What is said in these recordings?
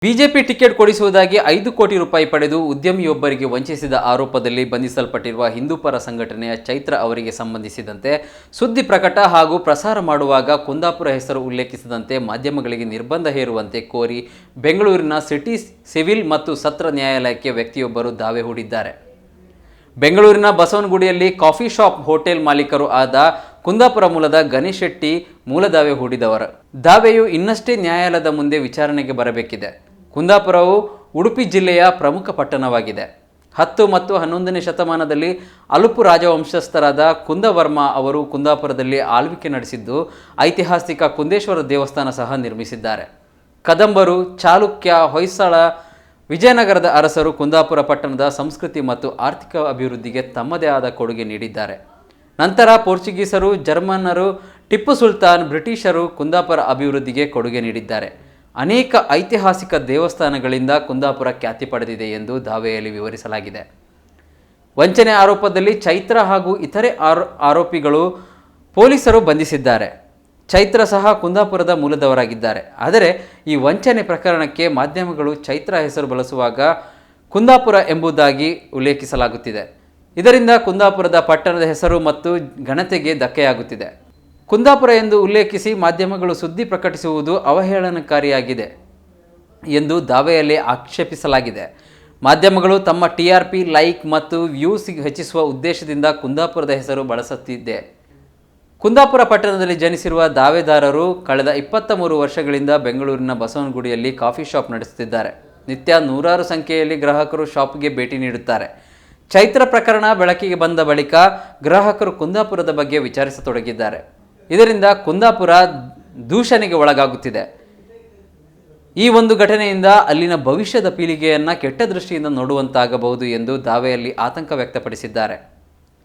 BJP ticket ಕೊಡಿಸುವುದಾಗಿ 5 ಕೋಟಿ ರೂಪಾಯಿ ಪಡೆದು ಉದ್ಯಮಿಯೊಬ್ಬರಿಗೆ ವಂಚಿಸಿದ ಆರೋಪದಲ್ಲಿ ಬಂಧಿಸಲ್ಪಟ್ಟಿರುವ ಹಿಂದೂಪರ ಸಂಘಟನೆಯ ಚೈತ್ರ ಅವರಿಗೆ ಸಂಬಂಧಿಸಿದಂತೆ ಸುದ್ದಿ ಪ್ರಕಟ ಹಾಗೂ ಪ್ರಸಾರ ಮಾಡುವಾಗ ಕುಂದಾಪುರ ಹೆಸರು ಉಲ್ಲೇಖಿಸದಂತೆ ಮಾಧ್ಯಮಗಳಿಗೆ ನಿರ್ಬಂಧ ಹೇರುವಂತೆ ಕೋರಿ ಬೆಂಗಳೂರಿನ ಸಿಟಿ ಸಿವಿಲ್ ಮತ್ತು ಸತ್ರ ನ್ಯಾಯಾಲಯಕ್ಕೆ ವ್ಯಕ್ತಿಯೊಬ್ಬರು ದಾವೆ ಹೂಡಿದ್ದಾರೆ. ಬೆಂಗಳೂರಿನ ಬಸವನಗುಡಿಯಲ್ಲಿ ಕಾಫಿ ಶಾಪ್ ಹೋಟೆಲ್ ಮಾಲೀಕರು ಆದ ಕುಂದಾಪುರ ಮೂಲದ ಗಣೇಶ್ ಶೆಟ್ಟಿ ಮೂಲ ದಾವೆ ಹೂಡಿದವರು. ದಾವೆಯು ಇನ್ನಷ್ಟೇ ನ್ಯಾಯಾಲಯದ ಮುಂದೆ ವಿಚಾರಣೆಗೆ ಬರಬೇಕಿದೆ. ಕುಂದಾಪುರವು ಉಡುಪಿ ಜಿಲ್ಲೆಯ ಪ್ರಮುಖ ಪಟ್ಟಣವಾಗಿದೆ. 10 ಮತ್ತು 11ನೇ ಶತಮಾನದಲ್ಲಿ ಅಲುಪು ರಾಜವಂಶಸ್ಥರಾದ ಕುಂದವರ್ಮ ಅವರು ಕುಂದಾಪುರದಲ್ಲಿ ಆಳ್ವಿಕೆ ನಡೆಸಿದ್ದು ಐತಿಹಾಸಿಕ ಕುಂದೇಶ್ವರ ದೇವಸ್ಥಾನ ಸಹ ನಿರ್ಮಿಸಿದ್ದಾರೆ. ಕದಂಬರು, ಚಾಲುಕ್ಯ, ಹೊಯ್ಸಳ, ವಿಜಯನಗರದ ಅರಸರು ಕುಂದಾಪುರ ಪಟ್ಟಣದ ಸಂಸ್ಕೃತಿ ಮತ್ತು ಆರ್ಥಿಕ ಅಭಿವೃದ್ಧಿಗೆ ತಮ್ಮದೇ ಆದ ಕೊಡುಗೆ ನೀಡಿದ್ದಾರೆ. ನಂತರ ಪೋರ್ಚುಗೀಸರು, ಜರ್ಮನ್ನರು, ಟಿಪ್ಪು ಸುಲ್ತಾನ್, ಬ್ರಿಟಿಷರು ಕುಂದಾಪುರ ಅಭಿವೃದ್ಧಿಗೆ ಕೊಡುಗೆ ನೀಡಿದ್ದಾರೆ. ಅನೇಕ ಐತಿಹಾಸಿಕ ದೇವಸ್ಥಾನಗಳಿಂದ ಕುಂದಾಪುರ ಖ್ಯಾತಿ ಪಡೆದಿದೆ ಎಂದು ದಾವೆಯಲ್ಲಿ ವಿವರಿಸಲಾಗಿದೆ. ವಂಚನೆ ಆರೋಪದಲ್ಲಿ ಚೈತ್ರ ಹಾಗೂ ಇತರೆ ಆರೋಪಿಗಳು ಪೊಲೀಸರು ಬಂಧಿಸಿದ್ದಾರೆ. ಚೈತ್ರ ಸಹ ಕುಂದಾಪುರದ ಮೂಲದವರಾಗಿದ್ದಾರೆ. ಆದರೆ ಈ ವಂಚನೆ ಪ್ರಕರಣಕ್ಕೆ ಮಾಧ್ಯಮಗಳು ಚೈತ್ರ ಹೆಸರು ಬಳಸುವಾಗ ಕುಂದಾಪುರ ಎಂಬುದಾಗಿ ಉಲ್ಲೇಖಿಸಲಾಗುತ್ತಿದೆ. ಇದರಿಂದ ಕುಂದಾಪುರದ ಪಟ್ಟಣದ ಹೆಸರು ಮತ್ತು ಘನತೆಗೆ ಧಕ್ಕೆಯಾಗುತ್ತಿದೆ. ಕುಂದಾಪುರ ಎಂದು ಉಲ್ಲೇಖಿಸಿ ಮಾಧ್ಯಮಗಳು ಸುದ್ದಿ ಪ್ರಕಟಿಸುವುದು ಅವಹೇಳನಕಾರಿಯಾಗಿದೆ ಎಂದು ದಾವೆಯಲ್ಲಿ ಆಕ್ಷೇಪಿಸಲಾಗಿದೆ. ಮಾಧ್ಯಮಗಳು ತಮ್ಮ TRP, ಲೈಕ್ ಮತ್ತು ವ್ಯೂಸ್ ಹೆಚ್ಚಿಸುವ ಉದ್ದೇಶದಿಂದ ಕುಂದಾಪುರದ ಹೆಸರು ಬಳಸುತ್ತಿದೆ. ಕುಂದಾಪುರ ಪಟ್ಟಣದಲ್ಲಿ ಜನಿಸಿರುವ ದಾವೆದಾರರು ಕಳೆದ 23 ವರ್ಷಗಳಿಂದ ಬೆಂಗಳೂರಿನ ಬಸವನಗುಡಿಯಲ್ಲಿ ಕಾಫಿ ಶಾಪ್ ನಡೆಸುತ್ತಿದ್ದಾರೆ. ನಿತ್ಯ ನೂರಾರು ಸಂಖ್ಯೆಯಲ್ಲಿ ಗ್ರಾಹಕರು ಶಾಪ್ಗೆ ಭೇಟಿ ನೀಡುತ್ತಾರೆ. ಚೈತ್ರ ಪ್ರಕರಣ ಬೆಳಕಿಗೆ ಬಂದ ಬಳಿಕ ಗ್ರಾಹಕರು ಕುಂದಾಪುರದ ಬಗ್ಗೆ ವಿಚಾರಿಸತೊಡಗಿದ್ದಾರೆ. ಇದರಿಂದ ಕುಂದಾಪುರ ದೂಷಣೆಗೆ ಒಳಗಾಗುತ್ತಿದೆ. ಈ ಒಂದು ಘಟನೆಯಿಂದ ಅಲ್ಲಿನ ಭವಿಷ್ಯದ ಪೀಳಿಗೆಯನ್ನು ಕೆಟ್ಟ ದೃಷ್ಟಿಯಿಂದ ನೋಡುವಂತಾಗಬಹುದು ಎಂದು ದಾವೆಯಲ್ಲಿ ಆತಂಕ ವ್ಯಕ್ತಪಡಿಸಿದ್ದಾರೆ.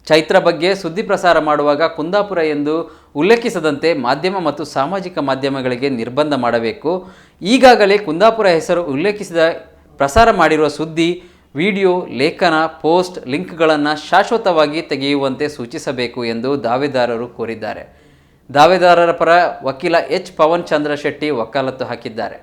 ಚೈತ್ರ ಬಗ್ಗೆ ಸುದ್ದಿ ಪ್ರಸಾರ ಮಾಡುವಾಗ ಕುಂದಾಪುರ ಎಂದು ಉಲ್ಲೇಖಿಸದಂತೆ ಮಾಧ್ಯಮ ಮತ್ತು ಸಾಮಾಜಿಕ ಮಾಧ್ಯಮಗಳಿಗೆ ನಿರ್ಬಂಧ ಮಾಡಬೇಕು. ಈಗಾಗಲೇ ಕುಂದಾಪುರ ಹೆಸರು ಉಲ್ಲೇಖಿಸಿದ ಪ್ರಸಾರ ಮಾಡಿರುವ ಸುದ್ದಿ, ವಿಡಿಯೋ, ಲೇಖನ, ಪೋಸ್ಟ್, ಲಿಂಕ್ಗಳನ್ನು ಶಾಶ್ವತವಾಗಿ ತೆಗೆಯುವಂತೆ ಸೂಚಿಸಬೇಕು ಎಂದು ದಾವೆದಾರರು ಕೋರಿದ್ದಾರೆ. ದಾವೆದಾರರ ಪರ ವಕೀಲ H. ಪವನ್ ಚಂದ್ರ ಶೆಟ್ಟಿ ವಕಾಲತ್ತು ಹಾಕಿದ್ದಾರೆ.